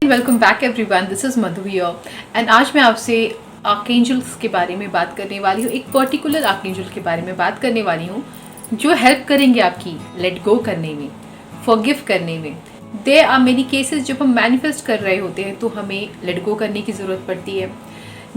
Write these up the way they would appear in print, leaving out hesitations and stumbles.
Welcome back everyone, this is Madhu here and आज मैं आपसे आर्कएंजल्स के बारे में बात करने वाली हूँ। एक पर्टिकुलर आर्कएंजल के बारे में बात करने वाली हूँ जो हेल्प करेंगे आपकी लेट गो करने में, फॉरगिव करने में। देयर आर मेनी केसेस जब हम मैनिफेस्ट कर रहे होते हैं तो हमें लेट गो करने की ज़रूरत पड़ती है।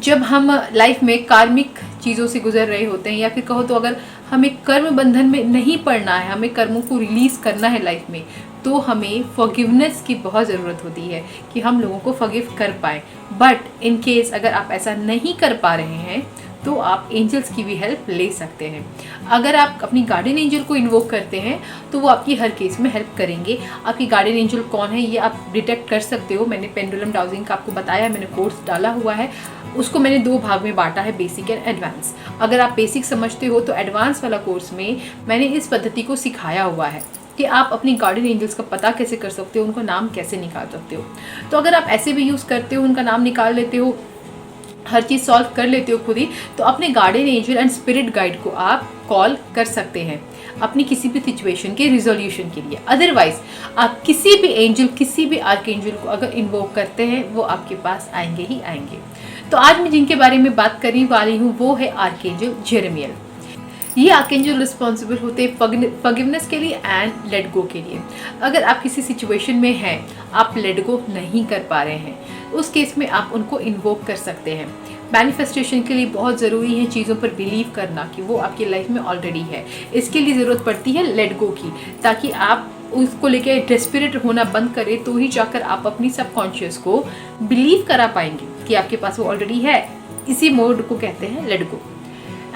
जब हम लाइफ में कार्मिक चीज़ों से गुजर रहे होते हैं, या फिर कहो तो अगर हमें कर्म बंधन में नहीं पड़ना है, हमें कर्मों को रिलीज़ करना है लाइफ में, तो हमें फॉरगिवनेस की बहुत ज़रूरत होती है कि हम लोगों को फॉरगिव कर पाएँ। बट इन केस अगर आप ऐसा नहीं कर पा रहे हैं तो आप एंजल्स की भी हेल्प ले सकते हैं। अगर आप अपनी गार्डियन एंजल को इन्वोक करते हैं तो वो आपकी हर केस में हेल्प करेंगे। आपकी गार्डियन एंजल कौन है ये आप डिटेक्ट कर सकते हो। मैंने पेंडुलम डाउजिंग का आपको बताया, मैंने कोर्स डाला हुआ है, उसको मैंने 2 भाग में बांटा है, बेसिक एंड एडवांस। अगर आप बेसिक समझते हो तो एडवांस वाला कोर्स में मैंने इस पद्धति को सिखाया हुआ है कि आप अपनी गार्डियन एंजल्स का पता कैसे कर सकते हो, उनका नाम कैसे निकाल सकते हो। तो अगर आप ऐसे भी यूज़ करते हो, उनका नाम निकाल लेते हो, हर चीज़ सॉल्व कर लेते हो खुद ही, तो अपने guardian angel and spirit guide को आप कॉल कर सकते हैं अपनी किसी भी सिचुएशन के रिजोल्यूशन के लिए। अदरवाइज आप किसी भी एंजल, किसी भी आर्कएंजल को अगर इन्वोक करते हैं वो आपके पास आएंगे ही आएंगे। तो आज मैं जिनके बारे में बात करने वाली हूँ वो है आर्कएंजल जेरेमियल। ये आर्कएंजल रिस्पॉन्सिबल होते हैं फॉरगिवनेस के लिए एंड लेट गो के लिए। अगर आप किसी सिचुएशन में हैं, आप लेट गो नहीं कर पा रहे हैं, उस केस में आप उनको इन्वोक कर सकते हैं। मैनिफेस्टेशन के लिए बहुत ज़रूरी है चीज़ों पर बिलीव करना कि वो आपकी लाइफ में ऑलरेडी है। इसके लिए ज़रूरत पड़ती है लेट गो की, ताकि आप उसको लेके डेस्परेट होना बंद करें, तो ही जाकर आप अपनी सबकॉन्शियस को बिलीव करा पाएंगे कि आपके पास वो ऑलरेडी है। इसी मोड को कहते हैं लेट गो।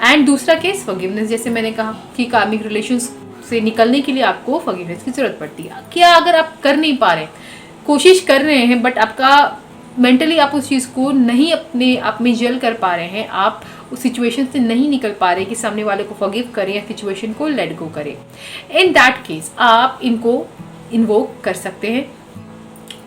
एंड दूसरा केस फॉरगिवनेस, जैसे मैंने कहा कि कार्मिक रिलेशंस से निकलने के लिए आपको फॉरगिवनेस की ज़रूरत पड़ती है। क्या अगर आप कर नहीं पा रहे, कोशिश कर रहे हैं, बट आपका मेंटली आप उस चीज़ को नहीं अपने आप में जेल कर पा रहे हैं, आप उस सिचुएशन से नहीं निकल पा रहे कि सामने वाले को फॉरगिव करें या सिचुएशन को लेट गो करें, इन दैट केस आप इनको इन्वोक कर सकते हैं।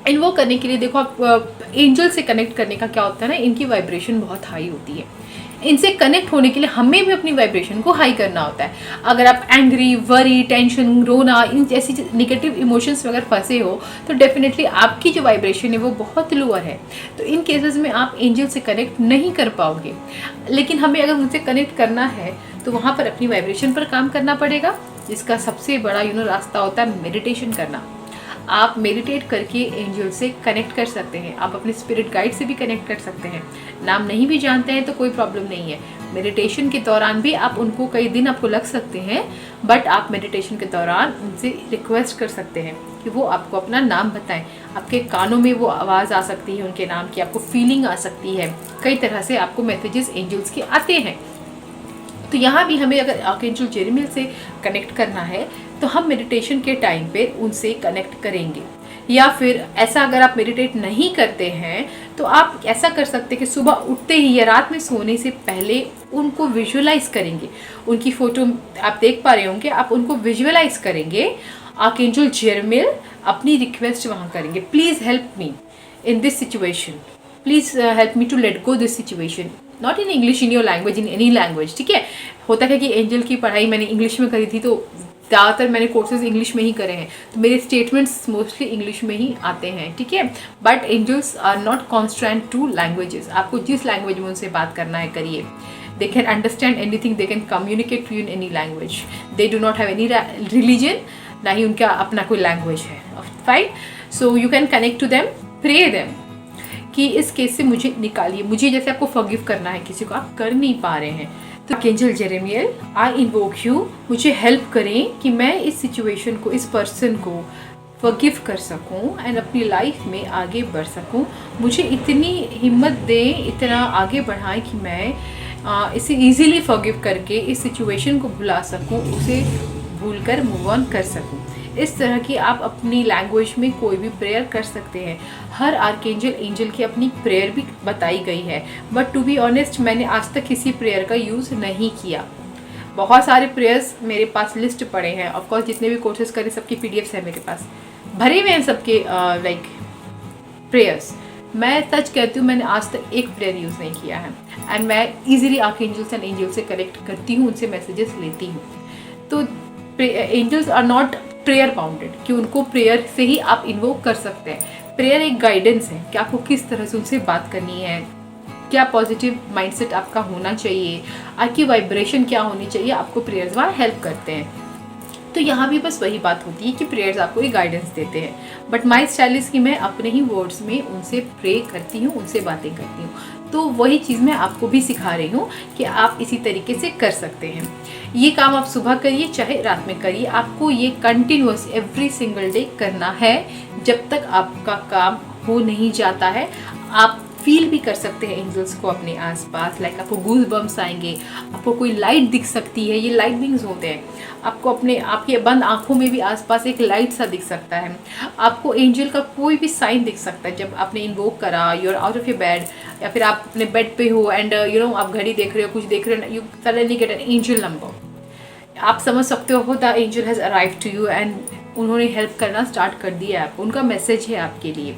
इन्वोक करने के लिए देखो, आप एंजल से कनेक्ट करने का क्या होता है ना, इनकी वाइब्रेशन बहुत हाई होती है। इनसे कनेक्ट होने के लिए हमें भी अपनी वाइब्रेशन को हाई करना होता है। अगर आप एंग्री, वरी, टेंशन, रोना, इन जैसी नेगेटिव इमोशंस में अगर फंसे हो तो डेफिनेटली आपकी जो वाइब्रेशन है वो बहुत लोअर है। तो इन केसेस में आप एंजल से कनेक्ट नहीं कर पाओगे। लेकिन हमें अगर उनसे कनेक्ट करना है तो वहाँ पर अपनी वाइब्रेशन पर काम करना पड़ेगा, जिसका सबसे बड़ा रास्ता होता है मेडिटेशन करना। आप मेडिटेट करके एंजल से कनेक्ट कर सकते हैं, आप अपने स्पिरिट गाइड से भी कनेक्ट कर सकते हैं। नाम नहीं भी जानते हैं तो कोई प्रॉब्लम नहीं है। मेडिटेशन के दौरान भी आप उनको, कई दिन आपको लग सकते हैं, बट आप मेडिटेशन के दौरान उनसे रिक्वेस्ट कर सकते हैं कि वो आपको अपना नाम बताएं। आपके कानों में वो आवाज़ आ सकती है उनके नाम की, आपको फीलिंग आ सकती है, कई तरह से आपको मैसेजेस एंजल्स के आते हैं। तो यहाँ भी हमें अगर आर्कएंजल जेरेमियल से कनेक्ट करना है तो हम मेडिटेशन के टाइम पे उनसे कनेक्ट करेंगे। या फिर ऐसा अगर आप मेडिटेट नहीं करते हैं तो आप ऐसा कर सकते हैं कि सुबह उठते ही या रात में सोने से पहले उनको विजुअलाइज करेंगे। उनकी फ़ोटो आप देख पा रहे होंगे, आप उनको विजुअलाइज करेंगे। आर्कएंजल जेरेमियल अपनी रिक्वेस्ट वहाँ करेंगे, please help me in this situation, please help me to let go this situation, not in English, in your language, in any language. ठीक है, होता है कि एंजल की पढ़ाई मैंने इंग्लिश में करी थी, तो ज़्यादातर मैंने कोर्सेज इंग्लिश में ही करे हैं, तो मेरे स्टेटमेंट्स मोस्टली इंग्लिश में ही आते हैं। ठीक है, but angels are not constraint to languages. आपको जिस लैंग्वेज में उनसे बात करना है करिए। They can understand anything, they can communicate to you in any language. They do not have any religion, ना ही उनका अपना कोई लैंग्वेज है। Fine, so you can connect to them, pray them कि इस केस से मुझे निकालिए। मुझे जैसे आपको फॉरगिव करना है किसी को, आप कर नहीं पा रहे हैं, तो आर्कएंजल जेरेमियल, आई इन्वोक यू, मुझे हेल्प करें कि मैं इस सिचुएशन को, इस पर्सन को फॉरगिव कर सकूं एंड अपनी लाइफ में आगे बढ़ सकूं। मुझे इतनी हिम्मत दें, इतना आगे बढ़ाएं कि मैं इसे इजीली फॉरगिव करके इस सिचुएशन को भुला सकूं, उसे भूलकर मूव ऑन कर सकूं। इस तरह की आप अपनी लैंग्वेज में कोई भी प्रेयर कर सकते हैं। हर आर्कएंजल एंजल की अपनी प्रेयर भी बताई गई है, बट टू बी ऑनेस्ट मैंने आज तक किसी प्रेयर का यूज़ नहीं किया। बहुत सारे प्रेयर्स मेरे पास लिस्ट पड़े हैं, ऑफकोर्स जितने भी कोर्सेज करे सबकी पीडीएफ्स है मेरे पास, भरे हुए हैं सबके लाइक प्रेयर्स। मैं सच कहती हूँ, मैंने आज तक एक प्रेयर यूज़ नहीं किया है एंड मैं ईजिली आर्कएंजल्स एंड एंजल्स से कनेक्ट करती हूँ, उनसे मैसेजेस लेती हूँ। तो angels are not prayer bounded कि उनको प्रेयर से ही आप इन्वोक कर सकते हैं। प्रेयर एक गाइडेंस है कि आपको किस तरह से उनसे बात करनी है, क्या पॉजिटिव माइंडसेट आपका होना चाहिए, आपकी वाइब्रेशन क्या होनी चाहिए, आपको प्रेयर्स वहाँ हेल्प करते हैं। तो यहाँ भी बस वही बात होती है कि प्रेयर्स आपको एक गाइडेंस देते हैं, बट माई स्टाइल इज़ कि मैं अपने ही वर्ड्स में उनसे प्रे करती हूँ, उनसे बातें करती हूँ। तो वही चीज़ मैं आपको भी सिखा रही हूँ कि आप इसी तरीके से कर सकते हैं। ये काम आप सुबह करिए चाहे रात में करिए, आपको ये कंटिन्यूअस एवरी सिंगल डे करना है जब तक आपका काम हो नहीं जाता है। आप फील भी कर सकते हैं एंजल्स को अपने आसपास, लाइक आपको गूज बम्स आएंगे, आपको कोई लाइट दिख सकती है, ये लाइट विंग्स होते हैं। आपको अपने आपके बंद आंखों में भी आसपास एक लाइट सा दिख सकता है। आपको एंजल का कोई भी साइन दिख सकता है जब आपने इन्वोक करा, you are out of your bed, या फिर आप अपने बेड पे हो एंड आप घड़ी देख रहे हो, कुछ देख रहे हो, you suddenly get an angel number. आप समझ सकते हो the angel has arrive to you and उन्होंने हेल्प करना स्टार्ट कर दिया है आपको, उनका मैसेज है आपके लिए।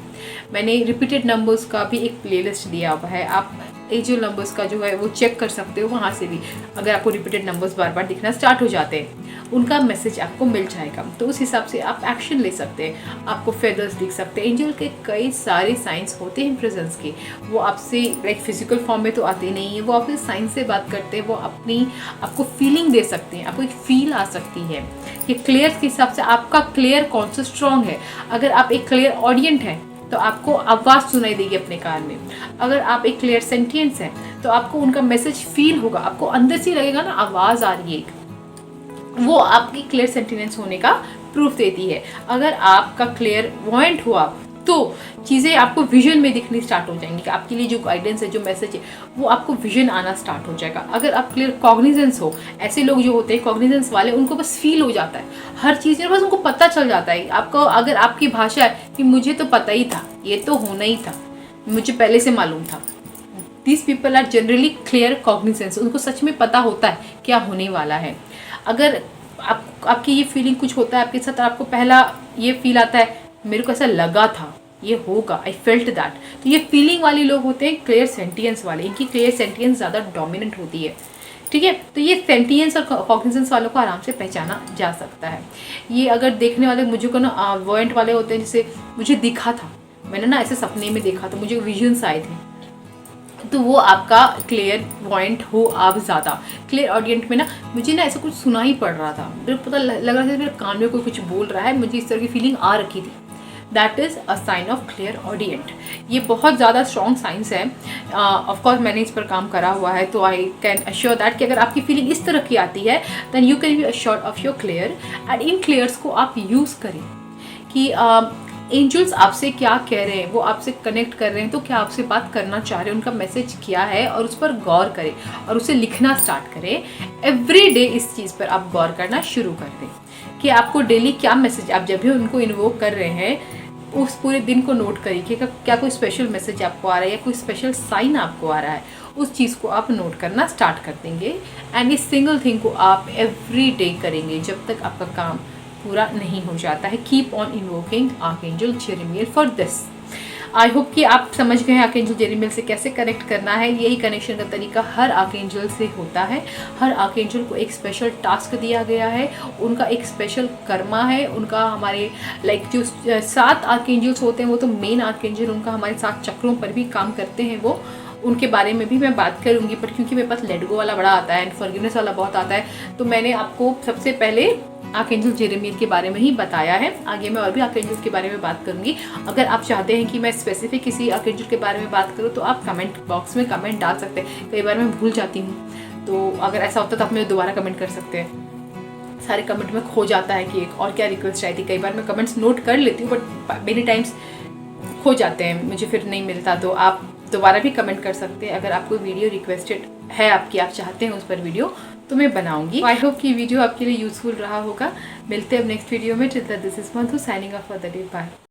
मैंने रिपीटेड नंबर्स का भी एक प्लेलिस्ट दिया हुआ है, आप एंजल नंबर्स का जो है वो चेक कर सकते हो वहाँ से भी। अगर आपको रिपीटेड नंबर्स बार बार दिखना स्टार्ट हो जाते हैं, उनका मैसेज आपको मिल जाएगा, तो उस हिसाब से आप एक्शन ले सकते हैं। आपको फेदर्स दिख सकते हैं, एंजल के कई सारे साइंस होते हैं प्रेजेंस के। वो आपसे लाइक फिजिकल फॉर्म में तो आते नहीं है, वो आपसे साइंस से बात करते हैं, वो अपनी आपको फीलिंग दे सकते हैं, आपको एक फील आ सकती है कि क्लियर के हिसाब से आपका क्लियर कौन सा स्ट्रॉन्ग है। अगर आप एक क्लियर ऑडियंट हैं तो आपको आवाज़ सुनाई देगी अपने कान में। अगर आप एक क्लियर सेंटियंस हैं तो आपको उनका मैसेज फील होगा, आपको अंदर से लगेगा ना आवाज़ आ रही है, वो आपकी क्लियर सेंटिनेंस होने का प्रूफ देती है। अगर आपका क्लियर वॉइंट हो आप, तो चीज़ें आपको विजन में दिखनी स्टार्ट हो जाएंगी कि आपके लिए जो गाइडेंस है, जो मैसेज है, वो आपको विजन आना स्टार्ट हो जाएगा। अगर आप क्लियर कॉग्निजेंस हो, ऐसे लोग जो होते हैं कॉग्निजेंस वाले, उनको बस फील हो जाता है हर चीज़ में, बस उनको पता चल जाता है आपको। अगर आपकी भाषा है कि मुझे तो पता ही था, ये तो होना ही था, मुझे पहले से मालूम था। These people are generally clear cognizance, उनको सच में पता होता है क्या होने वाला है। अगर आपकी ये फीलिंग कुछ होता है आपके साथ, आपको पहला ये फील आता है मेरे को ऐसा लगा था ये होगा, आई फेल्ट दैट, तो ये फीलिंग वाले लोग होते हैं क्लियर सेंटियंस वाले। इनकी क्लियर सेंटियंस ज़्यादा डोमिनेंट होती है, ठीक है। तो ये सेंटियंस और कॉग्निजेंस वालों को आराम से पहचाना जा सकता है। ये अगर देखने वाले मुझे को ना वॉइंट वाले होते हैं, जैसे मुझे दिखा था, मैंने ना ऐसे सपने में देखा था, मुझे विजन्स आए थे, तो वो आपका क्लियर पॉइंट हो आप ज़्यादा। क्लियर ऑडियंट में ना मुझे ना ऐसा कुछ सुना ही पड़ रहा था, मेरे को पता लग रहा था मेरे कान में कोई कुछ बोल रहा है, मुझे इस तरह की फीलिंग आ रखी थी। That is a sign of clairaudience. ये बहुत ज़्यादा स्ट्रॉन्ग साइंस है। ऑफकोर्स मैंने इस पर काम करा हुआ है, तो आई कैन अश्योर दैट कि अगर आपकी फीलिंग इस तरह की आती है then you can be assured of your clear. And in clears को आप यूज़ करें कि एंजल्स आपसे क्या कह रहे हैं, वो आपसे कनेक्ट कर रहे हैं तो क्या आपसे बात करना चाह रहे हैं, उनका मैसेज क्या है, और उस पर गौर करें और उसे लिखना स्टार्ट करें। एवरी डे इस चीज़ पर आप गौर करना शुरू कर दें कि आपको डेली क्या मैसेज, आप जब भी उनको इन्वोक कर रहे हैं उस पूरे दिन को नोट करिए कि क्या कोई स्पेशल मैसेज आपको आ रहा है या कोई स्पेशल साइन आपको आ रहा है। उस चीज़ को आप नोट करना स्टार्ट कर देंगे एंड इस सिंगल थिंग को आप एवरी डे करेंगे जब तक आपका काम पूरा नहीं हो जाता है। Keep on invoking archangel Jeremiel for this. I hope कि आप समझ गए हैं आर्कएंजल जेरेमियल से कैसे कनेक्ट करना है। यही कनेक्शन का तरीका हर आर्कएंजल से होता है। हर आर्कएंजल को एक स्पेशल टास्क दिया गया है, उनका एक स्पेशल कर्मा है, उनका हमारे लाइक जो 7 आर्कएंजल्स होते हैं वो तो मेन आर्कएंजल, उनका हमारे 7 चक्रों पर भी काम करते हैं वो, उनके बारे में भी मैं बात करूंगी। पर क्योंकि मेरे पास लेट गो वाला बड़ा आता है एंड फॉरगिवनेस वाला बहुत आता है, तो मैंने आपको सबसे पहले आर्कएंजल जेरेमियल के बारे में ही बताया है। आगे मैं और भी आर्कएंजल्स के बारे में बात करूंगी। अगर आप चाहते हैं कि मैं स्पेसिफिक किसी आर्कएंजल के बारे में बात करूं तो आप कमेंट बॉक्स में कमेंट डाल सकते हैं। कई बार मैं भूल जाती हूँ, तो अगर ऐसा होता तो आप मुझे दोबारा कमेंट कर सकते हैं। सारे कमेंट में खो जाता है कि एक और क्या रिक्वेस्ट आई थी। कई बार मैं कमेंट्स नोट कर लेती हूँ बट मेनी टाइम्स खो जाते हैं, मुझे फिर नहीं मिलता, तो आप दोबारा भी कमेंट कर सकते हैं। अगर आपको वीडियो रिक्वेस्टेड है आपकी, आप चाहते हैं उस पर वीडियो, तो मैं बनाऊंगी। आई होप कि वीडियो आपके लिए यूजफुल रहा होगा। मिलते हैं अब नेक्स्ट वीडियो में। This is Manthu signing off for the day. Bye.